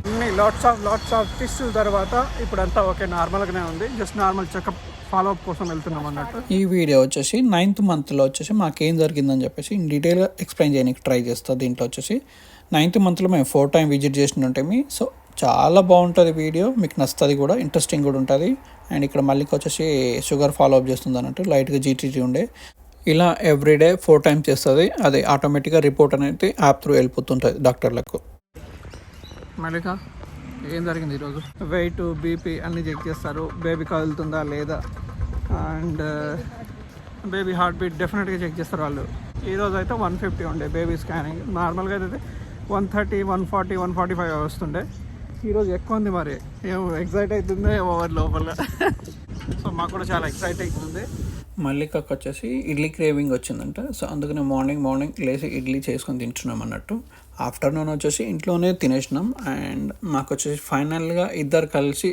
అన్ని lots of టెస్టుల తర్వాత ఇప్పుడంతా ఓకే, నార్మల్గానే ఉంది. జస్ట్ నార్మల్ చెకప్ ఫాలోఅప్ కోసం వెళ్తున్నాం అన్నట్టు. ఈ వీడియో వచ్చేసి 9th మంత్లో వచ్చేసి మాకేం జరిగిందని చెప్పేసి ఇన్ డీటెయిల్గా ఎక్స్ప్లెయిన్ చేయడానికి ట్రై చేస్తాను. దీంట్లో వచ్చేసి 9th మంత్లో మేము 4 times విజిట్ చేసినట్టే. సో చాలా బాగుంటుంది వీడియో, మీకు నచ్చుతుంది కూడా, ఇంట్రెస్టింగ్ కూడా ఉంటుంది. అండ్ ఇక్కడ మళ్ళీ వచ్చేసి షుగర్ ఫాలోఅప్ చేస్తుంది అన్నట్టు, లైట్గా జీటీటీ ఉండే. ఇలా ఎవ్రీడే 4 times చేస్తుంది. అది ఆటోమేటిక్గా రిపోర్ట్ అనేది యాప్ త్రూ వెళ్ళిపోతుంటుంది డాక్టర్లకు. మల్లిక ఏం జరిగింది ఈరోజు? వెయిట్, బీపీ అన్నీ చెక్ చేస్తారు. బేబీ కదులుతుందా లేదా, అండ్ బేబీ హార్ట్ బీట్ డెఫినెట్గా చెక్ చేస్తారు వాళ్ళు. ఈరోజు అయితే 150 ఉండే బేబీ స్కానింగ్. నార్మల్గా అయితే 130, 140, 145 వస్తుండే. ఈరోజు ఎక్కువ ఉంది. మరి ఏమో ఎక్సైట్ అవుతుందో ఏమో వారి లోపల. సో మాకు కూడా చాలా ఎక్సైట్ అవుతుంది. మల్లికకు వచ్చేసి ఇడ్లీ క్రేవింగ్ వచ్చిందంట. సో అందుకనే మార్నింగ్ లేచి ఇడ్లీ చేసుకొని తింటున్నాం అన్నట్టు. ఆఫ్టర్నూన్ వచ్చేసి ఇంట్లోనే తినేసినాం. అండ్ మాకు వచ్చేసి ఫైనల్గా ఇద్దరు కలిసి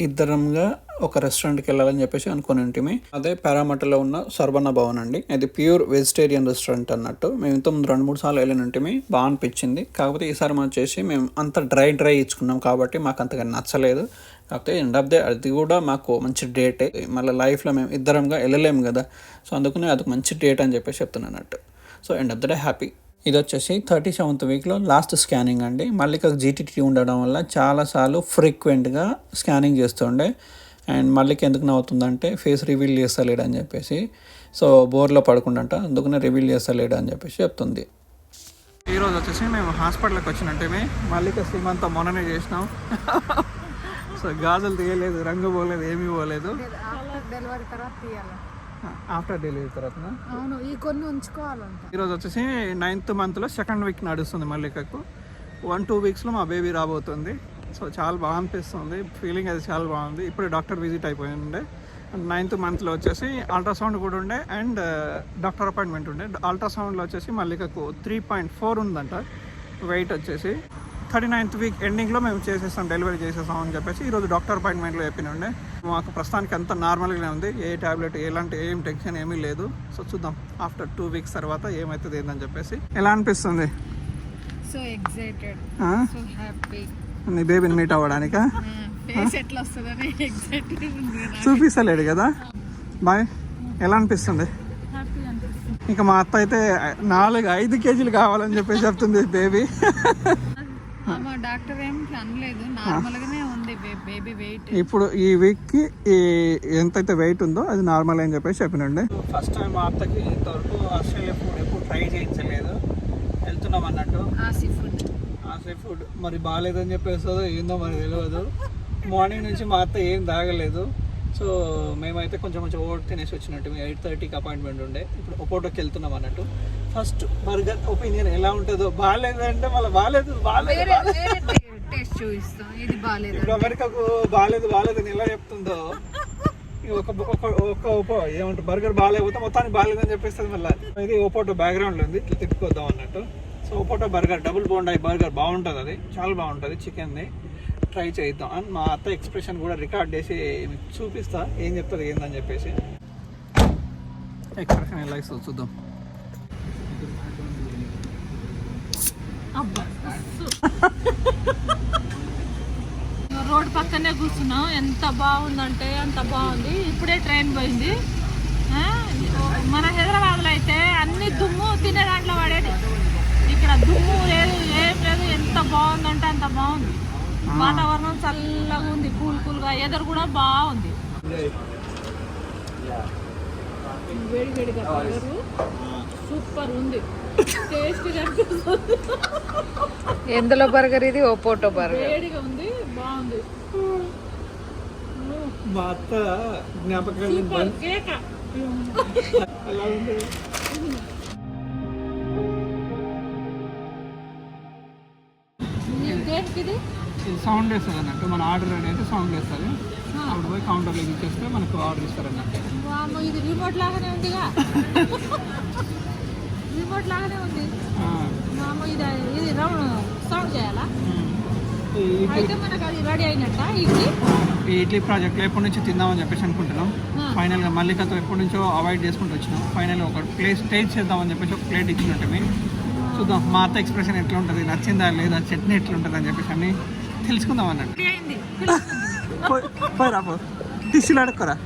ఇద్దరంగా ఒక రెస్టారెంట్కి వెళ్ళాలని చెప్పేసి అనుకుని ఉంటుంది. అదే పారామటలో ఉన్న సర్వణ భవన్ అండి. ఇది ప్యూర్ వెజిటేరియన్ రెస్టారెంట్ అన్నట్టు. మేము ఇంతకుముందు 2-3 సార్లు వెళ్ళిన ఉంటుంది, బాగా అనిపించింది. కాకపోతే ఈసారి మనం వచ్చేసి మేము అంత డ్రై ఇచ్చుకున్నాం కాబట్టి మాకు అంతగా నచ్చలేదు. కాకపోతే ఎండ్ ఆఫ్ దే అది కూడా మాకు మంచి డేటే. మళ్ళీ లైఫ్లో మేము ఇద్దరంగా వెళ్ళలేము కదా, సో అందుకనే అది మంచి డేట్ అని చెప్పేసి చెప్తున్నానట్టు. So end of the day happy. ఇది వచ్చేసి 37th వీక్లో లాస్ట్ స్కానింగ్ అండి. మల్లికకు జీటీటీ ఉండడం వల్ల చాలాసార్లు ఫ్రీక్వెంట్గా స్కానింగ్ చేస్తుండే. అండ్ మల్లిక ఎందుకు నవ్వుతుందంటే ఫేస్ రివీల్ చేస్తలేడు అని చెప్పేసి. సో బోర్లో పడుకుండంట, అందుకనే రివీల్ చేస్తలేడు అని చెప్పేసి చెప్తుంది. ఈరోజు వచ్చేసి మేము హాస్పిటల్కి వచ్చినట్టే. మల్లిక శ్రీమంత మొన్ననే చేసినాం. సో గాజులు తీయలేదు, రంగు పోలేదు, ఏమీ పోలేదు. డెలివరీ తర్వాత తీయాలి. ఆఫ్టర్ డెలివరీ తర్వాత అవును, ఈ కొన్ని ఉంచుకోవాలంట. ఈరోజు వచ్చేసి 9th మంత్లో 2nd వీక్ నడుస్తుంది మల్లికకు. 1-2 వీక్స్లో మా బేబీ రాబోతుంది. సో చాలా బాగా అనిపిస్తుంది, ఫీలింగ్ అది చాలా బాగుంది. ఇప్పుడు డాక్టర్ విజిట్ అయిపోయి ఉండే. 9th మంత్లో వచ్చేసి అల్ట్రాసౌండ్ కూడా ఉండే అండ్ డాక్టర్ అపాయింట్మెంట్ ఉండే. అల్ట్రాసౌండ్లో వచ్చేసి మల్లికకు 3.4 ఉందంట వెయిట్ వచ్చేసి. 39th వీక్ ఎండింగ్లో మేము డెలివరీ చేసేస్తాం అని చెప్పేసి ఈరోజు డాక్టర్ అపాయింట్మెంట్లో చెప్పినండే. మాకు ప్రస్తుతానికి అంతా నార్మల్గానే ఉంది. ఏ ట్యాబ్లెట్ ఎలాంటి ఏం టెన్షన్ ఏమీ లేదు. సో చూద్దాం ఆఫ్టర్ 2 వీక్స్ తర్వాత ఏమవుతుంది ఏందని చెప్పేసి. ఎలా అనిపిస్తుంది? So excited, so happy. నీ బేబీని మీట్ అవ్వడానికా? ఫేస్ ఎట్లా వస్తుందని ఎక్సైటెడ్ ఉంది. చూపిస్తలేడు కదా బాయ్. ఎలా అనిపిస్తుంది? హ్యాపీ అనిపిస్తుంది. ఇంకా మా అత్త అయితే 4-5 కేజీలు కావాలని చెప్పేసి చెప్తుంది బేబీ. మా డాక్టర్ ఏం అనలేదు, నార్మల్గానే ఉంది బేబీ వెయిట్. ఇప్పుడు ఈ వీక్కి ఎంతైతే వెయిట్ ఉందో అది నార్మల్ అని చెప్పేసి చెప్పినండి. ఫస్ట్ టైం మా అత్తకి ఇంతవరకు ఆస్ట్రేలియా ఫుడ్ ఎప్పుడు ట్రై చేయించలేదు. వెళ్తున్నాం అన్నట్టు. ఆసీ ఫుడ్ మరి బాగాలేదని చెప్పేస్తుందో ఏందో మరి తెలియదు. మార్నింగ్ నుంచి మా అత్త ఏం తాగలేదు. సో మేమైతే కొంచెం ఓట్ తినేసి వచ్చినట్టు. 8:30కి అపాయింట్మెంట్ ఉండే. ఇప్పుడు ఒపోటోకి వెళ్తున్నాం అన్నట్టు. ఫస్ట్ బర్గర్ ఒపీనియన్ ఎలా ఉంటుందో. బాగాలేదంటే మళ్ళీ బాగాలేదు టేస్ట్ చూపిస్తాం. ఇది బాగాలేదు. ఇప్పుడు అమెరికాకు బాగాలేదని ఎలా చెప్తుందో, ఏమంటారు బర్గర్ బాగాలేకపోతే మొత్తానికి బాగాలేదని చెప్పేస్తుంది. మళ్ళీ ఇది ఓపోటో బ్యాక్గ్రౌండ్లో ఉంది, ఇట్లా తిప్పుకొద్దాం అన్నట్టు. సో ఓపోటో బర్గర్, డబుల్ బోండాయి బర్గర్ బాగుంటుంది. అది చాలా బాగుంటుంది. చికెన్ది ట్రై చేద్దాం అని మా అత్త ఎక్స్ప్రెషన్ కూడా రికార్డ్ చేసి చూపిస్తా, ఏం చెప్తుంది ఏందని చెప్పేసి. ఎక్స్ప్రెషన్ ఎలా ఇస్తుందో చూద్దాం. రోడ్ పక్కనే కూర్చున్నాం. ఎంత బాగుందంటే అంత బాగుంది. ఇప్పుడే ట్రైన్ పోయింది. మన హైదరాబాద్లో అయితే అన్ని దుమ్ము తినే దాంట్లో పడేది. ఇక్కడ దుమ్ము లేదు, ఏం లేదు. ఎంత బాగుందంటే అంత బాగుంది. వాతావరణం చల్లగా ఉంది, కూల్గా. ఎదురు కూడా బాగుంది. వేడిగా సూపర్ ఉంది. టేస్టీగా అనిపిస్తుంది. ఎందులో బర్గర్ ఇది? ఓపోటో బర్గర్. వేడిగా ఉంది, బాగుంది. మా అత్త జ్ఞాపకాలు అలా ఉంది. ఇది సౌండ్ వేస్తుంది అన్నట్టు. మన ఆర్డర్ అనేది సౌండ్ వేస్తుంది. అప్పుడు పోయి కౌంటర్లో ఇచ్చేస్తే మనకు ఆర్డర్ ఇస్తారు అన్నట్టు. ఇది రిమోట్ లాగానే ఉందిగా. రిమోట్ లాగానే ఉంది. ఇది రౌండ్ సౌండ్ చేయాలా? అయితే మనకు అది రెడీ అయినట్ట. ఈ ఇడ్లీ ప్రాజెక్ట్లో ఎప్పటి నుంచి తిందామని చెప్పేసి అనుకుంటున్నాం. ఫైనల్గా మల్లికతో ఎప్పటి నుంచో అవాయిడ్ చేసుకుంటూ వచ్చినాం. ఫైనల్గా ఒక ప్లేస్ టేస్ట్ చేద్దామని చెప్పేసి ఒక ప్లేట్ ఇచ్చినట్టు చూద్దాం మా అత్త ఎక్స్ప్రెషన్ ఎట్లా ఉంటుంది, నచ్చిందా లేదా, చట్నీ ఎట్లా ఉంటుంది అని చెప్పేసి అన్ని తెలుసుకుందాం అన్నట్టు. అయింది పోరా పో, టిష్యూలు అడుక్కోరా.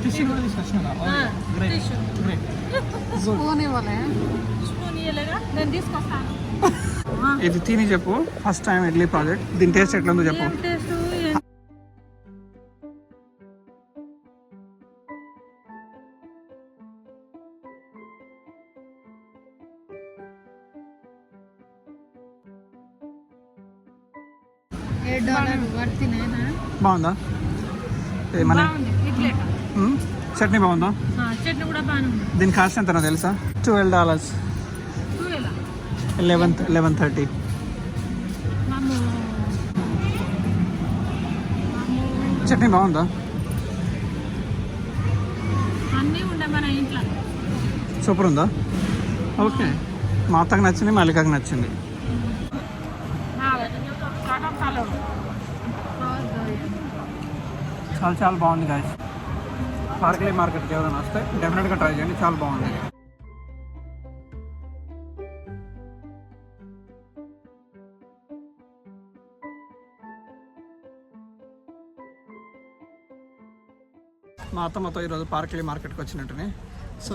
టిష్యూ కూడా తీసుకొచ్చినా. స్పూన్ ఇవ్వలేగా, నేను తీసుకొస్తాను. ఇది తిని చెప్పు, ఫస్ట్ టైం ఇడ్లీ ప్రాజెక్ట్, దీని టేస్ట్ ఎట్లా ఉందో చెప్పు. టేస్ట్ బాగుందా? మన ఇడ్లీ చట్నీ బాగుందా? చట్నీ కూడా బాగానే ఉంది. దీని కాస్ట్ ఎంతనో తెలుసా? $12. 11:30. చట్నీ బాగుందా? అన్నీ ఉండే మన ఇంట్లో. సూపర్ ఉందా? ఓకే, మా అత్తకు నచ్చింది, మల్లికకు నచ్చింది. చాలా చాలా బాగుంది గాయస్. పార్క్లీ మార్కెట్కి ఎవరైనా వస్తే డెఫినెట్గా ట్రై చేయండి, చాలా బాగుంది. మా అత్తమ్మతో ఈరోజు పార్క్లీ మార్కెట్కి వచ్చినట్టునే. సో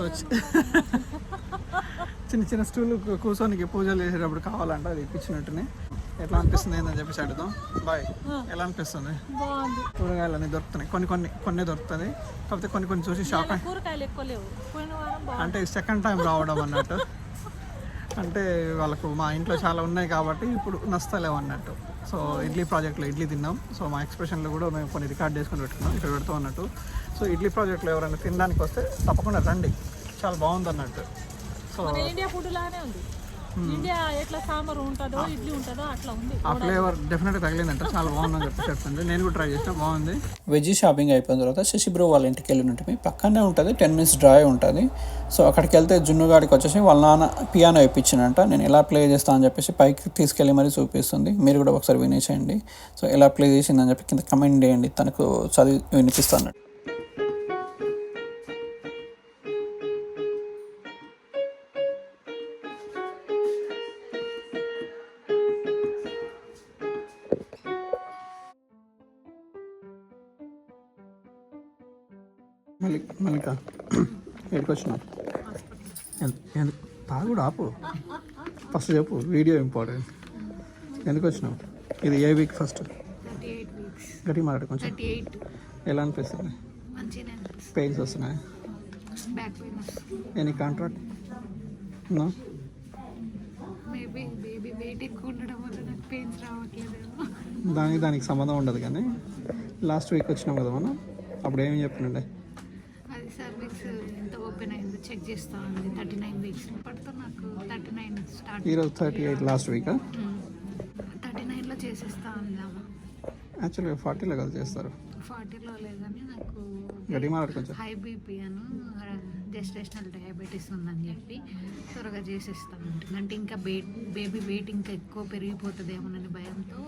చిన్న చిన్న స్టూల్ కూర్చొనికి పూజలు చేసేటప్పుడు కావాలంటే అది ఇప్పించినట్టునే. ఎట్లా అనిపిస్తుంది ఏందని చెప్పేసి అడుగుతాం. బాయ్, ఎలా అనిపిస్తుంది? కూరగాయలు అన్నీ దొరుకుతున్నాయి, కొన్ని దొరుకుతుంది, కాకపోతే కొన్ని చూసి షాక్. కూరగాయలు ఎక్కువ లేవు, అంటే సెకండ్ టైం రావడం అన్నట్టు. అంటే వాళ్ళకు మా ఇంట్లో చాలా ఉన్నాయి కాబట్టి ఇప్పుడు నష్టలేవు అన్నట్టు. సో ఇడ్లీ ప్రాజెక్ట్లో ఇడ్లీ తిన్నాం. సో మా ఎక్స్ప్రెషన్లో కూడా మేము కొన్ని రికార్డ్ చేసుకుని పెట్టుకున్నాం, ఇక్కడ పెడతాం అన్నట్టు. సో ఇడ్లీ ప్రాజెక్ట్లో ఎవరైనా తినడానికి వస్తే తప్పకుండా రండి, చాలా బాగుంది అన్నట్టు. సో ఇండియా ఫుడ్ లానే ఉంది. ఇండియా ఎట్లా సాంబార్ ఉంటుందో ఇడ్లీ ఉంటుందో అట్లా ఉంది. ఆ ఫ్లేవర్ డెఫినెట్గా తగిలిందంటే చాలా బాగుందని చెప్పి చెప్తుంది. నేను కూడా ట్రై చేసిన, బాగుంది. వెజ్ షాపింగ్ అయిపోయిన తర్వాత శశిబ్రో వాళ్ళ ఇంటికి వెళ్ళినట్టు పక్కనే ఉంటుంది, 10 minutes డ్రైవ్ ఉంటుంది. సో అక్కడికి వెళ్తే జున్నుగాడికి వచ్చేసి వాళ్ళ నాన్న పియానో ఇప్పించినంట. నేను ఎలా ప్లే చేస్తాను అని చెప్పేసి పైకి తీసుకెళ్ళి మరీ చూపిస్తుంది. మీరు కూడా ఒకసారి వినేసేయండి. సో ఎలా ప్లే చేసిందని చెప్పి కింద కమెంట్ చేయండి, తనకు చదివి వినిపిస్తాను. మల్లిక ఎక్కడికి వచ్చినావు? తాగుడు ఆపు, ఫస్ట్ చెప్పు, వీడియో ఇంపార్టెంట్. ఎందుకు వచ్చినావు? ఇది ఏ వీక్? ఫస్ట్ గట్టి మాట్లాడు కొంచెం. ఎలా అనిపిస్తుంది? పెయిన్స్ వస్తున్నాయి? Any contract? దానికి సంబంధం ఉండదు, కానీ లాస్ట్ వీక్ వచ్చినాం కదా మనం, అప్పుడు ఏమి చెప్పినండే? అది సర్వీక్స్ ఎంత ఓపెన్ అయిందో చెక్ చేస్తా ఉంది. 39 weeks పడుతుంది నాకు. 39 స్టార్ట్, ఈరోజు 38, లాస్ట్ వీకా? 39లో చేసేస్తా అందామా? యాక్చువల్గా 40లో కదా చేస్తారు. 40లో లేదని నాకు గట్టి మాట్లాడు కొంచెం. హై బీపీ అను జెస్టేషనల్ డయాబెటీస్ ఉందని చెప్పి త్వరగా చేసేస్తాను. అంటే ఇంకా బేబీ వెయిట్ ఇంకా ఎక్కువ పెరిగిపోతుందేమోనని భయంతో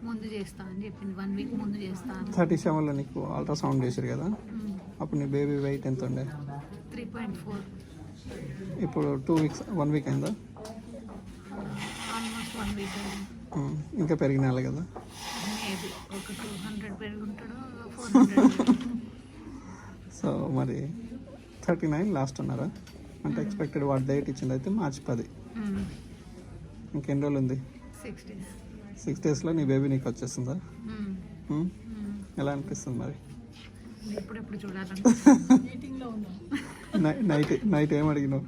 ముందు చేస్తా అని చెప్పింది. 1 week ముందు చేస్తాను. 37లో నీకు అల్ట్రాసౌండ్ చేశారు కదా, అప్పుడు నీ బేబీ వెయిట్ ఎంత ఉండే? 3.4. ఇప్పుడు 2 weeks, 1 week అయిందా? ఆల్మోస్ట్ 1 week అయింది. ఇంకా పెరిగినాలి కదా? మేబీ ఒక 200 పెరిగి ఉంటాడో 400. సో మరి 39 లాస్ట్ అన్నారా? అంటే ఎక్స్పెక్టెడ్ వాట్ డేట్ ఇచ్చింది అయితే March 10. ఇంకెన్ని రోజులు ఉంది? 6 days. 6 daysలో నీ బేబీ నీకు వచ్చేస్తుందా? ఎలా అనిపిస్తుంది మరి? ఎప్పుడెప్పుడు చూడాలని నైట్ ఏం అడిగినావు?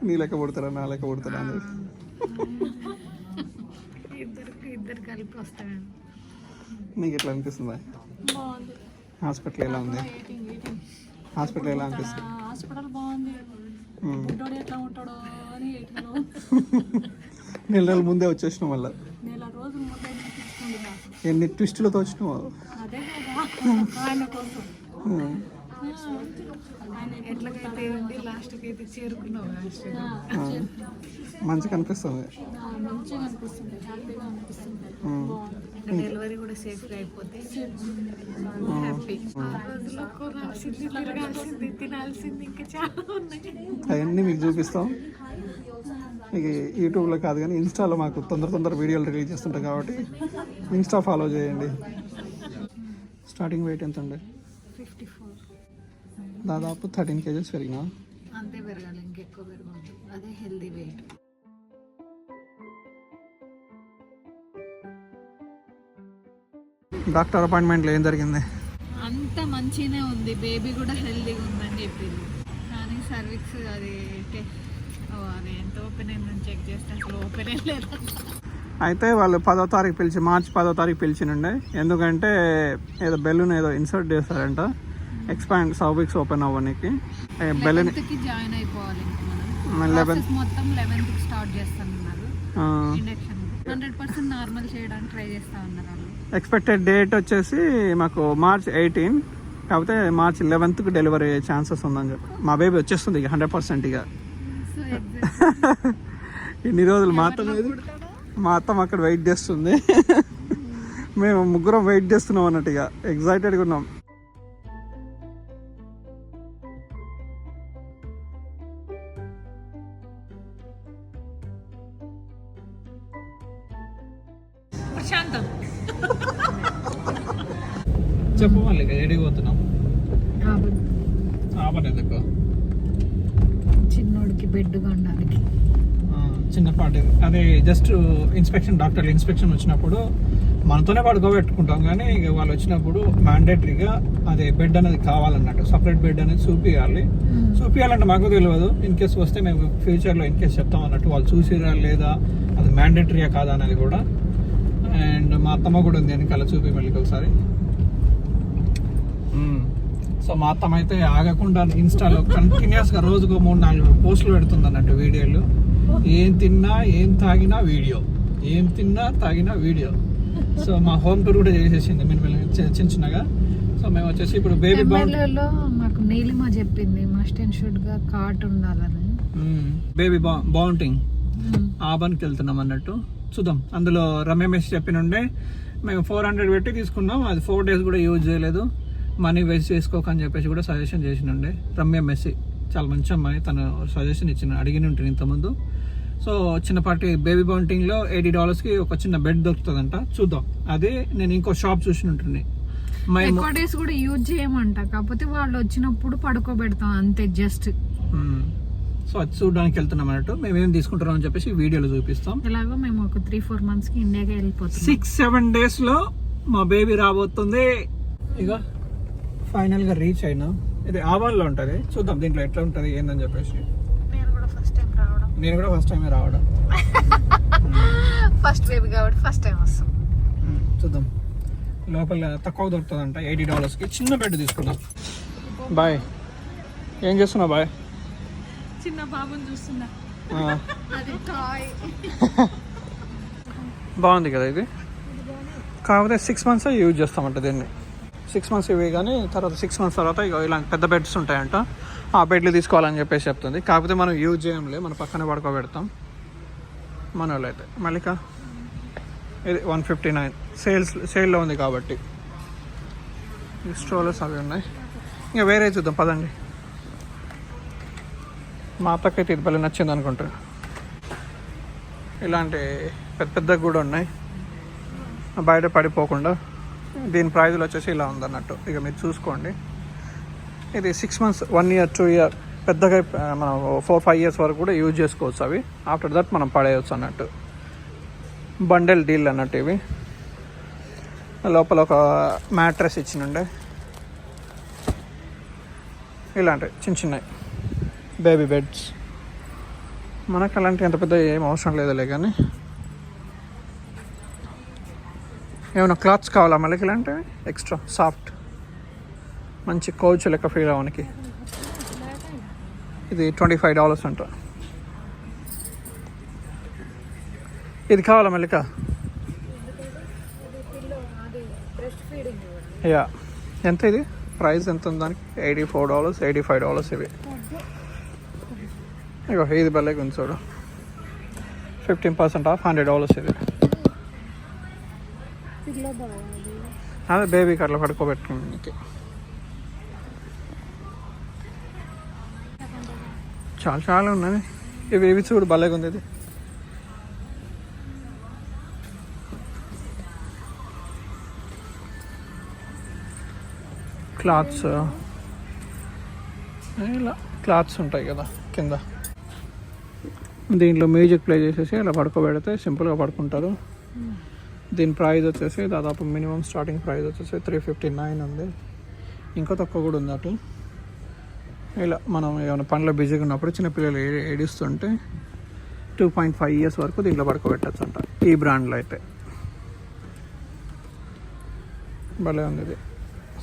నీ లెక్క పుడతారా నా లెక్క పుడతారా అని? ఇద్దరు కలిపి వస్తాను. నీకు ఎట్లా అనిపిస్తుందా? హాస్పిటల్ ఎలా ఉంది? హాస్పిటల్ ఎలా అనిపిస్తుంది? హాస్పిటల్ బాగుంది. బుడ్డోడు ఎట్లా ఉంటాడో అని నెల రోజుల ముందే వచ్చేసినావు మళ్ళీ. నెల రోజుల ముందే ఎన్ని ట్విస్టులతో వచ్చినావు? అదే కదా ఆయన కోసం. ఎట్లకైతే ఉంది లాస్ట్కి అయితే చేరుకున్నావు. మంచిగా అనిపిస్తుంది, మంచిగా అనిపిస్తుంది, హ్యాపీగా అనిపిస్తుంది. డెలివరీ కూడా సేఫ్గా అయిపోతే హ్యాపీ. ఆ రోజుల్లో కొనాల్సింది, తిరగాల్సింది, తినాల్సింది ఇంకా చాలా ఉన్నాయి. అవన్నీ మీకు చూపిస్తాం. ఇక యూట్యూబ్లో కాదు కానీ ఇన్స్టాలో మాకు తొందర వీడియోలు రిలీజ్ చేస్తుంటాం కాబట్టి ఇన్స్టా ఫాలో చేయండి. స్టార్టింగ్ వెయిట్ ఎంత ఉండే? 54. దాదాపు 13 kgs పెరిగినా. అంతే పెరగాలి, ఇంకెక్కువ పెరగదు. అదే హెల్దీ వెయిట్. డాక్టర్ అపాయింట్మెంట్లో ఏం జరిగింది? అంత మంచిగానే ఉంది, బేబీ కూడా హెల్దీగా ఉందని చెప్పింది. కానీ సర్విక్స్ అది అది ఎంత ఓపెన్ అయిందని చెక్ చేస్తే అసలు ఓపెన్ అయ్యి లేదు. అయితే వాళ్ళు 10వ తారీఖు పిలిచి, మార్చి 10వ తారీఖు పిలిచినుండే. ఎందుకంటే ఏదో బెలూన్ ఏదో ఇన్సర్ట్ చేస్తారంట, ఎక్స్పాండ్ సర్విక్స్ ఓపెన్ అవ్వడానికి. బెలూన్ జాయిన్ అయిపోవాలి. మొత్తం 11th స్టార్ట్ చేస్తానన్నారు. ఇండక్షన్ 100% నార్మల్ చేయడానికి ట్రై చేస్తా ఉన్నారు వాళ్ళు. ఎక్స్పెక్టెడ్ డేట్ వచ్చేసి మాకు March 18, కాకపోతే March 11th డెలివరీ అయ్యే ఛాన్సెస్ ఉందని చెప్పి. మా బేబీ వచ్చేస్తుంది ఇక 100% ఇక. ఇన్ని రోజులు మా అత్తం అక్కడ వెయిట్ చేస్తుంది, మేము ముగ్గురం వెయిట్ చేస్తున్నాం అన్నట్టు. ఇక ఎగ్జైటెడ్గా ఉన్నాం. ప్రశాంతం. చెప్పు మళ్ళీ ఏడికి పోతున్నాం? ఎందుకు? చిన్నోడికి బెడ్ కొనడానికి. చిన్నపాటి అదే జస్ట్ ఇన్స్పెక్షన్, డాక్టర్లు ఇన్స్పెక్షన్ వచ్చినప్పుడు మనతోనే పడుకోబెట్టుకుంటాం, కానీ ఇక వాళ్ళు వచ్చినప్పుడు మ్యాండేటరీగా అదే బెడ్ అనేది కావాలన్నట్టు, సపరేట్ బెడ్ అనేది చూపించాలంటే మాకు తెలియదు. ఇన్ కేసు వస్తే మేము ఫ్యూచర్లో ఇన్ కేసు చెప్తాం అన్నట్టు. వాళ్ళు చూసిరా లేదా, అది మ్యాండేటరీయా కాదా అనేది కూడా. అండ్ మా అత్తమ్మ కూడా ఉంది వెనకాల, చూపి మళ్ళీ ఒకసారి. సో మా అత్తమ్మ అయితే ఆగకుండా ఇన్స్టాలో కంటిన్యూస్గా రోజుకు 3-4 పోస్టులు పెడుతుంది అన్నట్టు, వీడియోలు. ఏం తిన్నా ఏం తాగినా వీడియో, ఏం తిన్నా తాగినా వీడియో. సో మా హోమ్ టూర్ కూడా చేసేసింది చిన్నగా. సో మేము వచ్చేసి ఇప్పుడు బేబీ మాకు నీలిమా చెప్పింది మస్ట్ అండ్ షుడ్ గా కార్ట్ ఉండాలని. బేబీ బౌంటింగ్ ఆబన్కి వెళ్తున్నాం అన్నట్టు. చూద్దాం. అందులో రమ్య మెస్సి చెప్పినుండే మేము 400 పెట్టి తీసుకున్నాం, అది 4 days కూడా యూజ్ చేయలేదు, మనీ వేస్ట్ చేసుకోకని చెప్పేసి కూడా సజెషన్ చేసినుండే. రమ్య మెస్సి చాలా మంచి అమ్మాయి, తను సజెషన్ అడిగిన ఉంటుంది ఇంతకుముందు. సో చిన్నపాటి బేబీ బౌంటింగ్లో $80కి ఒక చిన్న బెడ్ దొరుకుతుందంట. చూద్దాం. అదే నేను ఇంకో షాప్ చూసి ఉంటుంది. ఎక్కువ డేస్ కూడా యూజ్ చేయమంట, కాకపోతే వాళ్ళు వచ్చినప్పుడు పడుకోబెడతాం అంతే, జస్ట్. సో అది చూడడానికి వెళ్తున్నాం అన్నట్టు. మేము ఏం తీసుకుంటాం అని చెప్పేసి వీడియోలో చూపిస్తాం. ఎలాగో మేము ఒక 3-4 months కి ఇండియాకి వెళ్ళిపోతాం. 6-7 daysలో మా బేబీ రాబోతుంది. ఇక ఫైనల్గా రీచ్ అయినా. ఇది ఆవాల్లో ఉంటుంది, చూద్దాం దీంట్లో ఎట్లా ఉంటుంది ఏందని చెప్పేసి. నేను కూడా ఫస్ట్ టైం రావడం. ఫస్ట్ బేబీ కాబట్టి ఫస్ట్ టైం వస్తాం. చూద్దాం. లోపల తక్కువ దొరుకుతుందంట $80కి. చిన్న బెడ్ తీసుకున్నాం. బాయ్, ఏం చేస్తున్నావు? బాయ్, చిన్న బాబుని చూస్తున్నా. బాగుంది కదా ఇది. కాకపోతే 6 months యూజ్ చేస్తామంట దీన్ని. 6 months ఇవి, కానీ తర్వాత 6 months తర్వాత ఇక ఇలాంటి పెద్ద బెడ్స్ ఉంటాయంట, ఆ బెడ్లు తీసుకోవాలని చెప్పేసి చెప్తుంది. కాకపోతే మనం యూజ్ చేయంలే, మన పక్కనే పడుకోబెడతాం మన వాళ్ళు అయితే. మళ్ళీ ఇది 159 సేల్లో ఉంది కాబట్టి. స్ట్రోలర్స్ అవి ఉన్నాయి. ఇంకా వేరే చూద్దాం పదండి. మా అత్తకైతే ఇది భలే నచ్చింది అనుకుంటా. ఇలాంటి పెద్ద కూడా ఉన్నాయి, బయట పడిపోకుండా. దీని ప్రైజులు వచ్చేసి ఇలా ఉందన్నట్టు. ఇక మీరు చూసుకోండి. ఇది 6 months, 1 year, 2 year, పెద్దగా మనం 4-5 years వరకు కూడా యూజ్ చేసుకోవచ్చు అవి. ఆఫ్టర్ దట్ మనం పడేయచ్చు అన్నట్టు. బండెల్ డీల్ అన్నట్టు ఇవి. లోపల ఒక మ్యాట్రెస్ ఇచ్చినుండే. ఇలాంటివి చిన్నవి బేబీ బెడ్స్. మనకు అలాంటి ఎంత పెద్ద ఏం అవసరం లేదులే, కానీ ఏమైనా క్లాత్స్ కావాలా మళ్ళీ ఇలాంటివి ఎక్స్ట్రా సాఫ్ట్ మంచి కౌచ్ లెక్క ఫీల్ అవ్వడానికి. ఇది $25 అంట. ఇది కావాలా మల్లిక? యా. ఎంత ఇది ప్రైస్ ఎంత ఉంది దానికి? $84, $85 ఇవి. ఇగో ఇది భలేగా ఉంది చూడు, 15% ఆఫ్ $100 ఇది. అదే బేబీకి అట్లా పడుకోబెట్టుకోవడానికి. చాలా చాలా ఉన్నది. ఇవి చూడు భలేగా ఉంది ఇది. క్లాత్స్ ఇలా క్లాత్స్ ఉంటాయి కదా కింద, దీంట్లో మ్యూజిక్ ప్లే చేసేసి అలా పడుకోబెడితే సింపుల్గా పడుకుంటారు. దీని ప్రైస్ వచ్చేసి దాదాపు మినిమం స్టార్టింగ్ ప్రైస్ వచ్చేసి 359 ఉంది. ఇంకా తక్కువ కూడా ఉంది అటు. ఇలా మనం ఏమైనా పనిలో బిజీగా ఉన్నప్పుడు చిన్నపిల్లలు ఏడుస్తుంటే 2.5 years వరకు దీంట్లో పడుకోబెట్టచ్చు అంట ఈ బ్రాండ్లో అయితే. భలే ఉంది ఇది,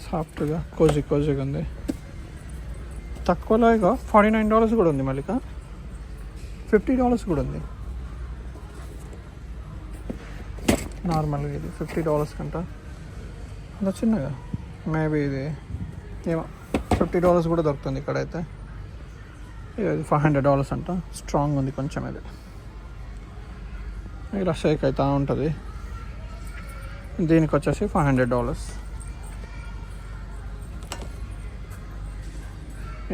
సాఫ్ట్గా కోజీగా ఉంది. తక్కువలో ఇక $49 కూడా ఉంది, మళ్ళీ $50 కూడా ఉంది. నార్మల్గా ఇది $50 కంట అంత చిన్నగా. మేబీ ఇది ఏమో $50 కూడా దొరుకుతుంది ఇక్కడైతే. ఇది $500 అంట. స్ట్రాంగ్ ఉంది కొంచెం. ఇది ఇలా షేక్ అవుతూ ఉంటుంది. దీనికి వచ్చేసి $500.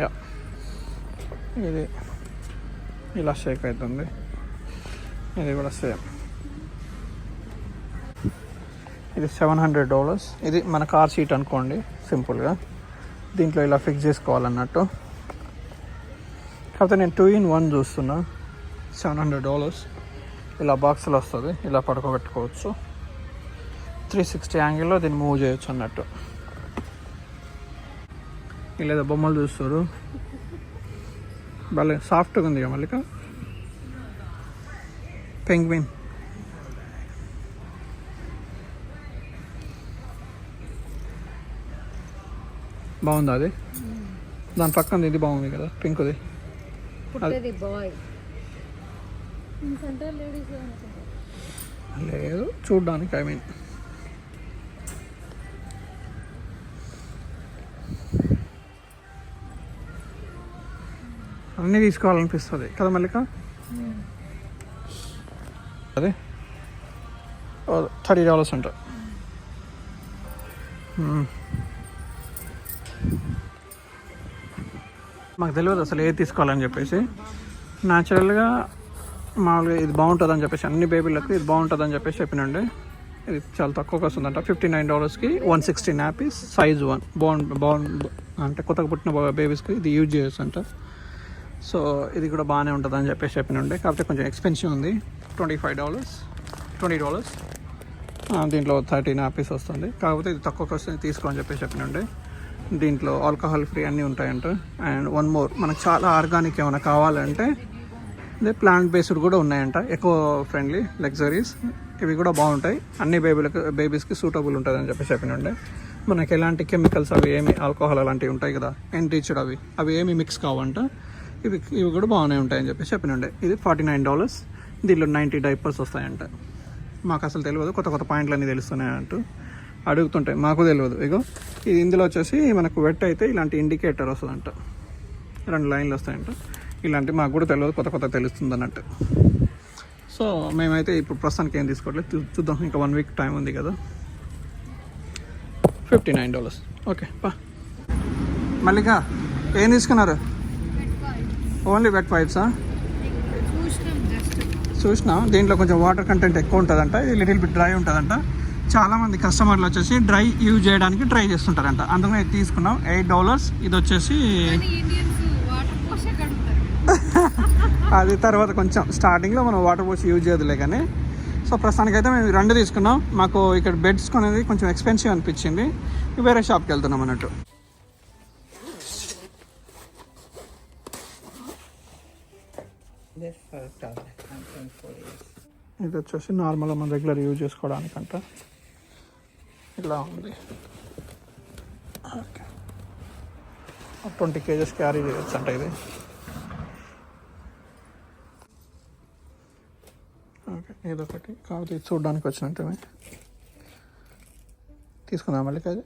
యా, ఇది ఇలా షేక్ అవుతుంది. ఇది కూడా సేమ్. ఇది $700. ఇది మన కార్ సీట్ అనుకోండి సింపుల్గా. దీంట్లో ఇలా ఫిక్స్ చేసుకోవాలన్నట్టు. కాకపోతే నేను 2-in-1 చూస్తున్నా. $700. ఇలా బాక్స్లో వస్తుంది. ఇలా పడుకోబెట్టుకోవచ్చు. 360 యాంగిల్లో దీన్ని మూవ్ చేయొచ్చు అన్నట్టు. ఇలా బొమ్మలు చూస్తారు. భలే సాఫ్ట్గా ఉంది మళ్ళీ. పెంగ్విన్ బాగుందా? అది దాని పక్కన ఇది బాగుంది కదా, పింక్ది. లేదు చూడ్డానికి, ఐ మీన్ అన్నీ తీసుకోవాలనిపిస్తుంది కదా మల్లిక. అదే $30 అంట. మాకు తెలియదు అసలు ఏది తీసుకోవాలని చెప్పేసి. న్యాచురల్గా మామూలుగా ఇది బాగుంటుందని చెప్పేసి అన్ని బేబీలకు ఇది బాగుంటుందని చెప్పేసి చెప్పినండి. ఇది చాలా తక్కువకి వస్తుందంట. $59కి 160 nappies size 1 బాగుంది అంటే కొత్తగా పుట్టిన బేబీస్కి ఇది యూజ్ చేయొచ్చు అంట. సో ఇది కూడా బాగానే ఉంటుందని చెప్పేసి చెప్పినండి. కాకపోతే కొంచెం ఎక్స్పెన్సివ్ ఉంది. $20. దీంట్లో 30 nappies వస్తుంది. కాకపోతే ఇది తక్కువకి వస్తుంది తీసుకో అని చెప్పేసి చెప్పినండి. దీంట్లో ఆల్కహాల్ ఫ్రీ అన్నీ ఉంటాయంట. అండ్ వన్ మోర్, మనకు చాలా ఆర్గానిక్ ఏమైనా కావాలంటే అదే ప్లాంట్ బేస్డ్ కూడా ఉన్నాయంట. ఎకో ఫ్రెండ్లీ లగ్జరీస్ ఇవి కూడా బాగుంటాయి. అన్ని బేబీస్కి సూటబుల్ ఉంటుంది అని చెప్పేసి చెప్పినండి. మనకి ఎలాంటి కెమికల్స్ అవి ఏమి ఆల్కహాల్ అలాంటివి ఉంటాయి కదా ఎంట్రీచ్డ్ అవి ఏమి మిక్స్ కావంట. ఇవి కూడా బాగానే ఉంటాయని చెప్పేసి చెప్పినండి. ఇది $49. దీంట్లో 90 diapers వస్తాయంట. మాకు అసలు తెలియదు, కొత్త పాయింట్లు అన్నీ తెలుస్తున్నాయంటూ అడుగుతుంటాయి, మాకు తెలియదు. ఇగో ఇది ఇందులో వచ్చేసి మనకు వెట్ అయితే ఇలాంటి ఇండికేటర్ వస్తుందంట. 2 లైన్లు వస్తాయంట. ఇలాంటి మాకు కూడా తెలియదు, కొత్త తెలుస్తుంది అన్నట్టు. సో మేమైతే ఇప్పుడు ప్రస్తుతానికి ఏం తీసుకోవట్లేదు, చూద్దాం. ఇంకా 1 week టైం ఉంది కదా. $59. ఓకే పా. మల్లిక ఏం తీసుకున్నారు? ఓన్లీ వెట్ వైప్సా? చూసినా దీంట్లో కొంచెం వాటర్ కంటెంట్ ఎక్కువ ఉంటుందంట. ఇది లిటిల్ బిట్ డ్రై ఉంటుందంట. చాలామంది కస్టమర్లు వచ్చేసి డ్రై యూజ్ చేయడానికి ట్రై చేస్తుంటారంట. అందుకని ఇది తీసుకున్నాం. $8. ఇది వచ్చేసి అది తర్వాత కొంచెం స్టార్టింగ్లో మనం వాటర్ పోసి యూజ్ చేయదులే కానీ. సో ప్రస్తుతానికైతే మేము 2 తీసుకున్నాం. మాకు ఇక్కడ బెడ్స్ కొనేది కొంచెం ఎక్స్పెన్సివ్ అనిపించింది. వేరే షాప్కి వెళ్తున్నాం అన్నట్టు. ఇది వచ్చేసి నార్మల్గా మన రెగ్యులర్ యూజ్ చేసుకోవడానికంట. ఇలా ఉంది. ఓకే 20 kgs క్యారీ చేయొచ్చు అంట ఇది. ఓకే ఇదొకటి. కాకపోతే ఇది చూడడానికి వచ్చినట్టు తీసుకుందాం. మళ్ళీ అది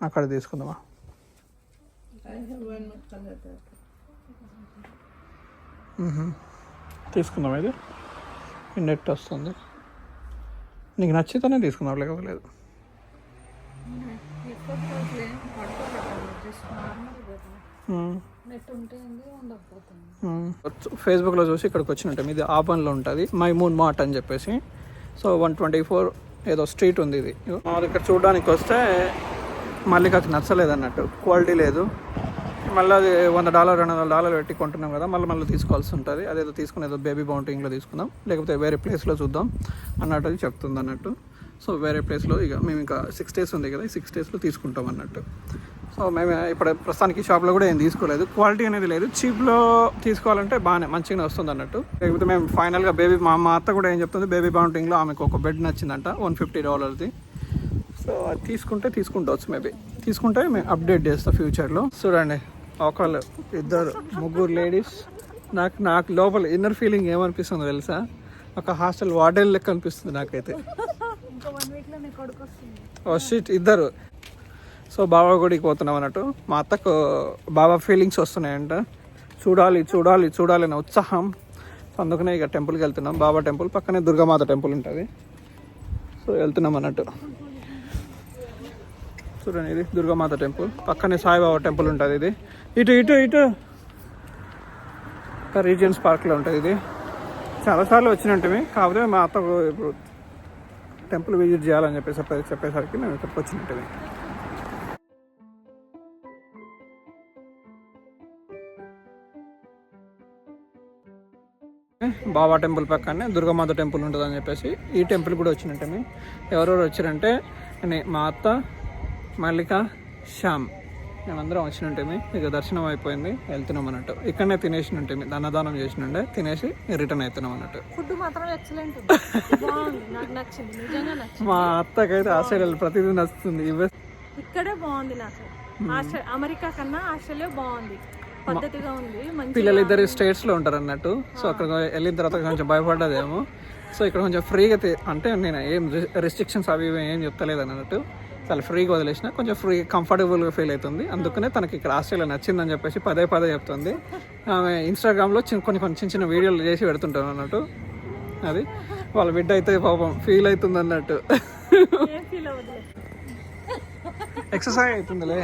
అక్కడ తీసుకుందామా? తీసుకుందాం. ఇది నెట్ వస్తుంది. నీకు నచ్చితేనే తీసుకున్నావు, లేకపోతే లేదు. ఫేస్బుక్లో చూసి ఇక్కడికి వచ్చినట్టు ఇది ఆపన్లో ఉంటుంది, మైమూన్ మార్ట్ అని చెప్పేసి. సో 124 ఏదో స్ట్రీట్ ఉంది ఇది. మామూలు ఇక్కడ చూడడానికి వస్తే మల్లికకి నచ్చలేదు అన్నట్టు, క్వాలిటీ లేదు. మళ్ళీ అది $100 $200 పెట్టి కొంటున్నాం కదా, మళ్ళీ తీసుకోవాల్సి ఉంటుంది. అదేదో తీసుకునేదో బేబీ బౌంటింగ్లో తీసుకుందాం, లేకపోతే వేరే ప్లేస్లో చూద్దాం అన్నట్టు అది చెప్తుంది అన్నట్టు. సో వేరే ప్లేస్లో ఇక మేము ఇంకా 6 days ఉంది కదా, ఈ 6 daysలో తీసుకుంటాం అన్నట్టు. సో మేము ఇప్పుడు ప్రస్తుతానికి షాప్లో కూడా ఏం తీసుకోలేదు, క్వాలిటీ అనేది లేదు. చీప్లో తీసుకోవాలంటే బాగానే మంచిగానే వస్తుంది అన్నట్టు. లేకపోతే మేము ఫైనల్గా మా అత్త కూడా ఏం చెప్తుంది, బేబీ బౌంటింగ్లో ఆమెకు ఒక బెడ్ నచ్చిందంట $150. సో అది తీసుకుంటవచ్చు, మేబీ తీసుకుంటే మేము అప్డేట్ చేస్తాం ఫ్యూచర్లో. చూడండి, ఒకళ్ళు 2 లేడీస్. నాకు లోపల ఇన్నర్ ఫీలింగ్ ఏమనిపిస్తుందో తెలుసా, ఒక హాస్టల్ వార్డెన్ లెక్క అనిపిస్తుంది నాకైతే. Oh shit, 2. సో బాబా గుడికి పోతున్నాం అన్నట్టు. మా అత్తకు బాబా ఫీలింగ్స్ వస్తున్నాయంట, చూడాలి అనే ఉత్సాహం. సో అందుకనే ఇక టెంపుల్కి వెళ్తున్నాం. బాబా టెంపుల్ పక్కనే దుర్గామాత టెంపుల్ ఉంటుంది. సో వెళ్తున్నాం అన్నట్టు. చూడండి, ఇది దుర్గామాత టెంపుల్, పక్కనే సాయిబాబా టెంపుల్ ఉంటుంది. ఇది ఇటు రీజియన్స్ పార్క్లో ఉంటుంది. ఇది చాలాసార్లు వచ్చినట్టువి, కాకపోతే మా అత్త ఇప్పుడు టెంపుల్ విజిట్ చేయాలని చెప్పేసరికి మేము ఇక్కడికి వచ్చినట్టువి. బాబా టెంపుల్ పక్కనే దుర్గామాత టెంపుల్ ఉంటుందని చెప్పేసి ఈ టెంపుల్ కూడా వచ్చినట్టు. ఎవరెవరు వచ్చారంటే మా అత్త, మల్లిక, శ్యామ్, మేమందరం వచ్చినట్టు. ఇక దర్శనం అయిపోయింది, వెళ్తున్నాం అన్నట్టు. ఇక్కడనే తినేసినట్టు, అన్నదానం చేసినండే తినేసి రిటర్న్ అవుతున్నాం అన్నట్టు. ఫుడ్ మాత్రం ఎక్సలెంట్, నాకు నచ్చింది, నిజంగా నచ్చింది. మా అత్తకైతే ఆస్ట్రేలియా ప్రతిదీ నచ్చుతుంది. ఇక్కడే బాగుంది నాకు, అమెరికా కన్నా ఆస్ట్రేలియా బాగుంది, పద్ధతిగా ఉంది. పిల్లలు 2 స్టేట్స్లో ఉంటారు అన్నట్టు. సో అక్కడ వెళ్ళిన తర్వాత కొంచెం భయపడ్డదేమో. సో ఇక్కడ కొంచెం ఫ్రీగా అంటే నేను ఏం రెస్ట్రిక్షన్స్ అవి ఏం చెప్తలేదు అన్నట్టు, చాలా ఫ్రీగా వదిలేసిన, కొంచెం కంఫర్టబుల్గా ఫీల్ అవుతుంది. అందుకనే తనకి ఇక్కడ ఆస్ట్రేలియా నచ్చిందని చెప్పేసి పదే చెప్తుంది. ఆమె ఇన్స్టాగ్రామ్లో కొన్ని చిన్న వీడియోలు చేసి పెడుతుంటాను అన్నట్టు. అది వాళ్ళ బిడ్డ అయితే పాపం ఫీల్ అవుతుంది అన్నట్టు. ఎక్సర్సైజ్ అవుతుందిలే.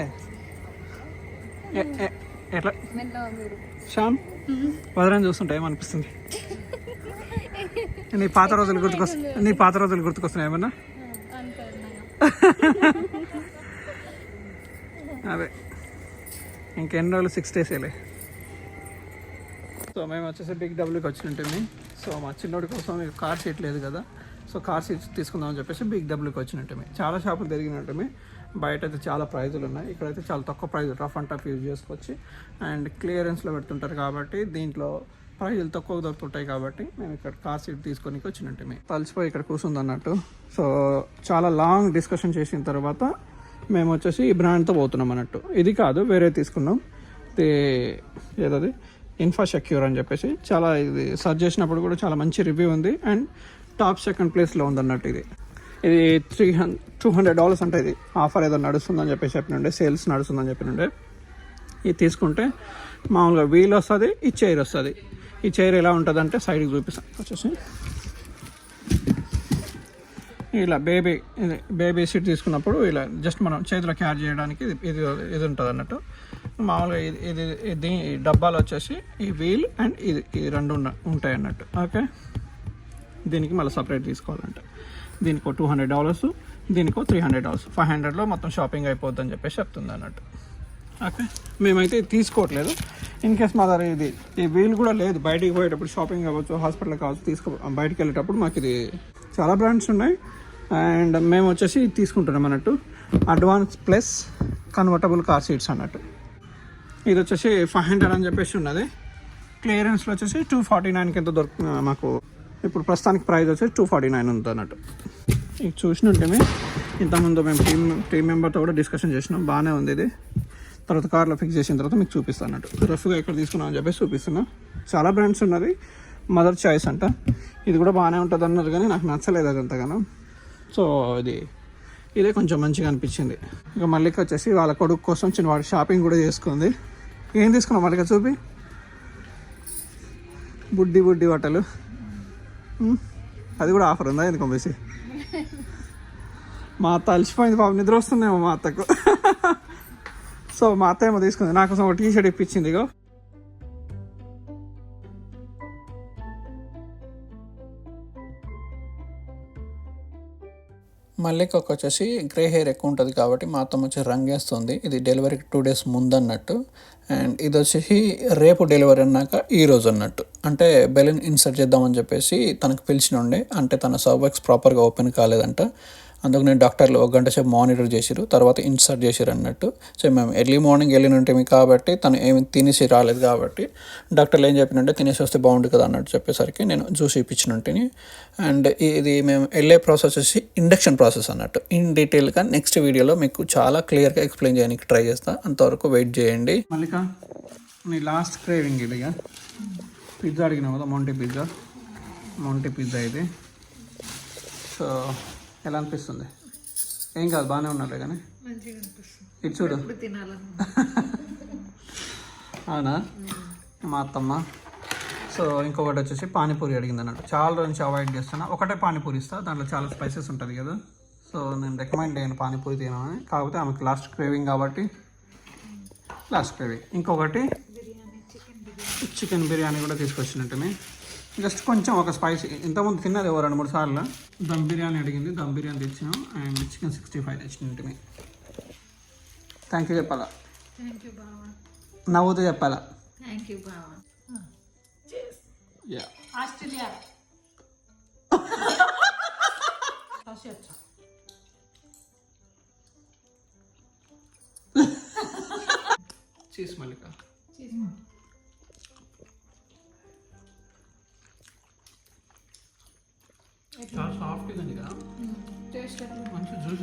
ఎట్లా శ్యామ్ వదలని చూస్తుంటా ఏమనిపిస్తుంది? నీ పాత రోజులు గుర్తుకొస్తున్నాయి ఏమన్నా? అదే ఇంకెన్ని రోజులు, 6 days వేలే. సో మేము వచ్చేసి బిగ్ డబ్ల్యూకి వచ్చినట్టు. సో మా చిన్నోడి కోసం కార్ సీట్ లేదు కదా, సో కార్ సీట్స్ తీసుకుందామని చెప్పేసి బిగ్ డబ్ల్యూకి వచ్చినట్టు. చాలా షాపులు తిరిగినట్టు. బయట అయితే చాలా ప్రైజులు ఉన్నాయి, ఇక్కడైతే చాలా తక్కువ price, rough and tough use చేసుకోవచ్చు. అండ్ క్లియరెన్స్లో పెడుతుంటారు కాబట్టి దీంట్లో ప్రైజులు తక్కువ దొరుకుతుంటాయి కాబట్టి మేము ఇక్కడ కార్ సీట్ తీసుకొని వచ్చినట్టు. తలిసిపోయి ఇక్కడ కూర్చుంది అన్నట్టు. సో చాలా లాంగ్ డిస్కషన్ చేసిన తర్వాత మేము వచ్చేసి ఈ బ్రాండ్తో పోతున్నాం అన్నట్టు. ఇది కాదు, వేరే తీసుకున్నాం. ఏదది ఇన్ఫ్రాస్ట్రక్చర్ అని చెప్పేసి చాలా ఇది సర్చ్ చేసినప్పుడు కూడా చాలా మంచి రివ్యూ ఉంది. అండ్ టాప్ 2nd ప్లేస్లో ఉందన్నట్టు. ఇది $200 అంటే ఇది ఆఫర్ ఏదో నడుస్తుందని చెప్పినండే, సేల్స్ నడుస్తుందని చెప్పినండే. ఇది తీసుకుంటే మామూలుగా వీల్ వస్తుంది, ఈ చైర్ వస్తుంది. ఈ చైర్ ఎలా ఉంటుంది అంటే సైడ్కి చూపిస్తాను వచ్చేసి. ఇలా బేబీ సీట్ తీసుకున్నప్పుడు ఇలా జస్ట్ మనం చేతిలో క్యారీ చేయడానికి ఇది ఉంటుంది అన్నట్టు. మామూలుగా ఇది డబ్బాలు వచ్చేసి ఈ వీల్ అండ్ ఇది 2 ఉంటాయి అన్నట్టు. ఓకే, దీనికి మళ్ళీ సపరేట్ తీసుకోవాలంటే దీనికి $200, దీనికి $300, $500లో మొత్తం షాపింగ్ అయిపోద్ది అని చెప్పేసి చెప్తుంది అన్నట్టు. ఓకే, మేమైతే తీసుకోవట్లేదు. ఇన్ కేస్ మా దగ్గర ఈ వీల్ కూడా లేదు, బయటికి పోయేటప్పుడు షాపింగ్ అవ్వచ్చు, హాస్పిటల్ కావచ్చు, బయటికి వెళ్ళేటప్పుడు మాకు ఇది చాలా బ్రాండ్స్ ఉన్నాయి. అండ్ మేము వచ్చేసి తీసుకుంటున్నాం అన్నట్టు. Advance plus convertible car seats అన్నట్టు. ఇది వచ్చేసి 500 అని చెప్పేసి ఉన్నది. క్లియరెన్స్లో వచ్చేసి 249కి ఎంత దొరుకుతుంది మాకు. ఇప్పుడు ప్రస్తుతానికి ప్రైస్ వచ్చేసి 249 ఉంది అన్నట్టు. ఇది చూసినట్టే ఇంతకుముందు మేము టీం మెంబర్తో కూడా డిస్కషన్ చేసినాం, బాగానే ఉంది. ఇది తర్వాత కార్లో ఫిక్స్ చేసిన తర్వాత మీకు చూపిస్తాను అన్నట్టు. రఫ్గా ఎక్కడ తీసుకున్నాం అని చెప్పేసి చూపిస్తున్నా. చాలా బ్రాండ్స్ ఉన్నది. మదర్ చాయిస్ అంట, ఇది కూడా బాగానే ఉంటుంది అన్నారు కానీ నాకు నచ్చలేదు అది అంతగానో. సో ఇదే కొంచెం మంచిగా అనిపించింది. ఇక మల్లిక వచ్చేసి వాళ్ళ కొడుకు కోసం వాడి షాపింగ్ కూడా చేసుకుంది. ఏం తీసుకున్నాం మల్లిక చూపి? బుడ్డి బట్టలు. అది కూడా ఆఫర్ ఉందా ఎందుకు పంపేసి? మా అత్త అలసిపోయింది పాపం, నిద్ర వస్తుందేమో మా అత్తకు. సో మా అత్త ఏమో తీసుకుంది, నా కోసం ఒక టీ షర్ట్ ఇప్పించింది. ఇగో మల్లికకు వచ్చేసి గ్రే హెయిర్ ఎక్కువ ఉంటుంది కాబట్టి మా అత్తమ్మ వచ్చి రంగేస్తుంది. ఇది డెలివరీకి 2 days ముందు అన్నట్టు. అండ్ ఇది వచ్చేసి రేపు డెలివరీ అన్నాక ఈ రోజు అన్నట్టు. అంటే బెలూన్ ఇన్సర్ట్ చేద్దామని చెప్పేసి తనకు పిలిచిన ఉండే, అంటే తన సర్వెక్స్ ప్రాపర్గా ఓపెన్ కాలేదంట. అందుకు నేను డాక్టర్లు 1 గంట సేపు మానిటర్ చేసిరు, తర్వాత ఇన్సర్ట్ చేసిరు అన్నట్టు. సో మేము ఎర్లీ మార్నింగ్ వెళ్ళిన ఉంటాము కాబట్టి తను ఏమి తినేసి రాలేదు కాబట్టి డాక్టర్లు ఏం చెప్పినంటే తినేసి వస్తే బాగుండు కదా అన్నట్టు చెప్పేసరికి నేను జ్యూస్ ఇప్పించిన ఉంటుంది. అండ్ ఇది మేము వెళ్ళే ప్రాసెస్ వచ్చి ఇండక్షన్ ప్రాసెస్ అన్నట్టు. ఇన్ డీటెయిల్గా నెక్స్ట్ వీడియోలో మీకు చాలా క్లియర్గా ఎక్స్ప్లెయిన్ చేయడానికి ట్రై చేస్తాను. అంతవరకు వెయిట్ చేయండి. మల్లిక, నీ లాస్ట్ క్రేవింగ్ ఇది. పిజ్జా అడిగినావు కదా, మౌంటీ పిజ్జా ఇది. సో ఎలా అనిపిస్తుంది? ఏం కాదు, బాగానే ఉన్నారులే కానీ ఇది చూడు. అవునా మా అత్తమ్మ? సో ఇంకొకటి వచ్చేసి పానీపూరి అడిగింది అన్నట్టు. చాలా రోజు నుంచి అవాయిడ్ చేస్తున్నా. ఒకటే పానీపూరి ఇస్తా, దాంట్లో చాలా స్పైసెస్ ఉంటుంది కదా. సో నేను రికమెండ్ చేయను పానీపూరి తినమని, కాకపోతే ఆమెకు లాస్ట్ క్రేవింగ్ కాబట్టి లాస్ట్ క్రేవింగ్. ఇంకొకటి చికెన్ బిర్యానీ కూడా తీసుకొచ్చినట్టుని. జస్ట్ కొంచెం ఒక స్పైసీ, ఇంతకుముందు తిన్నది 2-3 సార్లు. దమ్ బిర్యానీ అడిగింది, దమ్ బిర్యానీ తెచ్చినాం. అండ్ చికెన్ 65 తెచ్చినట్టుని. థ్యాంక్ యూ చెప్పాలా? నవ్వుతూ చెప్పాలా? యా. Australia cheese Mallika. చాలా సాఫ్ట్గా ఉంది కదా, మంచి జ్యూస్.